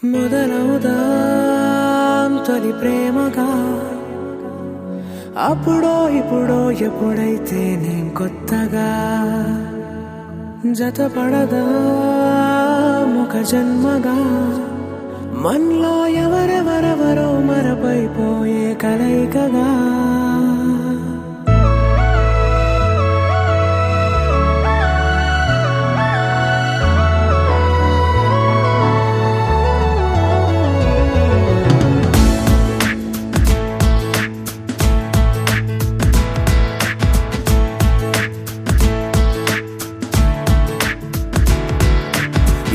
మొదలవుదాం తొలి ప్రేమగా అప్పుడో ఇప్పుడో ఎప్పుడైతే నేను కొత్తగా జతపడదా ఒక జన్మగా మనలో ఎవరెవరెవరో మరపైపోయే కలయికగా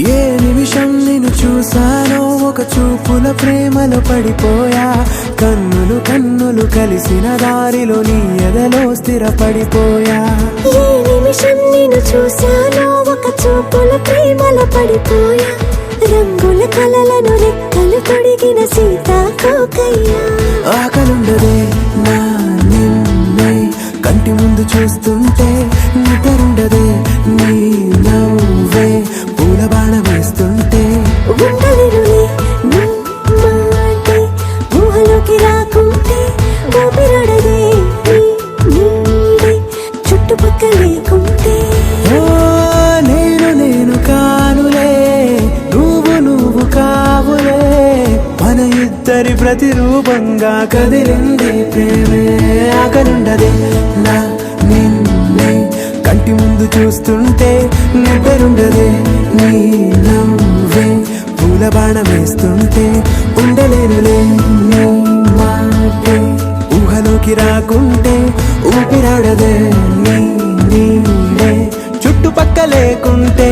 ఏ నిమిషం నిన్ను చూసానో ఒక చూపుల ప్రేమలో పడిపోయా కన్నులు కన్నులు కలిసిన దారిలో నీ ఎదలో స్థిరపడిపోయా ఏ నిమిషం నిన్ను చూసానో ఒక చూపుల ప్రేమలో పడిపోయా రంగుల కలలను రెక్కలు తొడిగిన సీతాకోకయ్యా ఆకలుండదే నా నిన్నే కంటి ముందు చూస్తుంటే నిద్రుండదే నీ నవ్వే పూల బాణ వేస్తుంటే ఉండలేనులే నీ మాటే ఊహలోకి రాకుంటే ఊపిరాడదే నీ నీడే చుట్టుపక్కల లేకుంటే ఓ నేను కానులే నువ్వు కావులే మన ఇద్దరి ప్రతిరూపంగా కదిలింది ప్రేమే ఆకలుండదే నా నిన్నే కంటి ముందు చూస్తుంటే నిద్రుండదే నీ నవ్వే పూల బాణ వేస్తుంటే ఉండలేనులే నీ మాటే ఊహలోకి రాకుంటే ఊపిరాడదే నీ నీడే చుట్టుపక్క లేకుంటే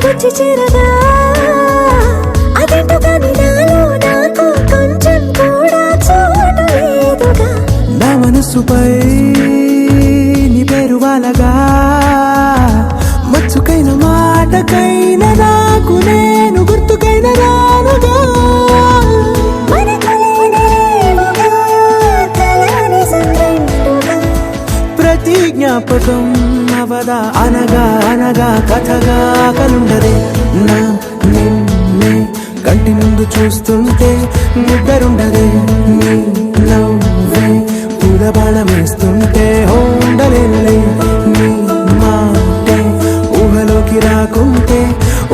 వచ్చి చేరగా అదేంటో కానీ నాలో నాకు కొంచెం కూడా చోటు లేదుగా నా మనసుపై నీ పేరు వాలగా మచ్చుకైన మాటకైన నాకు నేను గుర్తుకైన రానుగా మనకులేనేమోగా కలని సంగంటుగా ప్రతి జ్ఞాపకం అవదా అనగా అనగా కథగా కలుండదే నా నిన్నే కంటి ముందు చూస్తుంటే నిద్రుండదే నీ నవ్వే పూల బాణ వేస్తుంటే ఉండలేనులే నీ మాటే ఊహలోకి రాకుంటే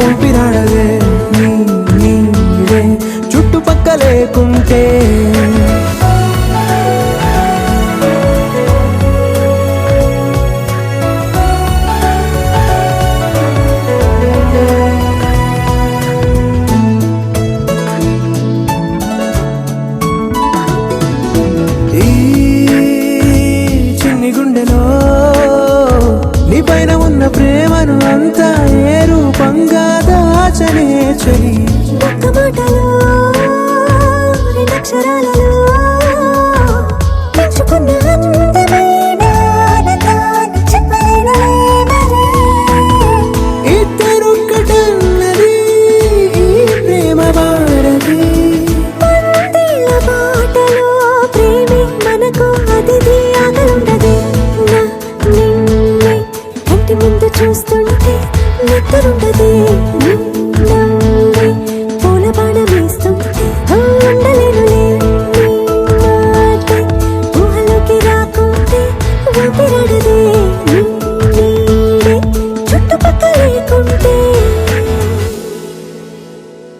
ఊపిరాడదే నీ నీడే చుట్టుపక్క లేకుంటే గుండెలో నీ పైన ఉన్న ప్రేమను అంతా ఏ రూపంగా దాచనే చలి ఒక్క మాటలో రెండక్షరాలలో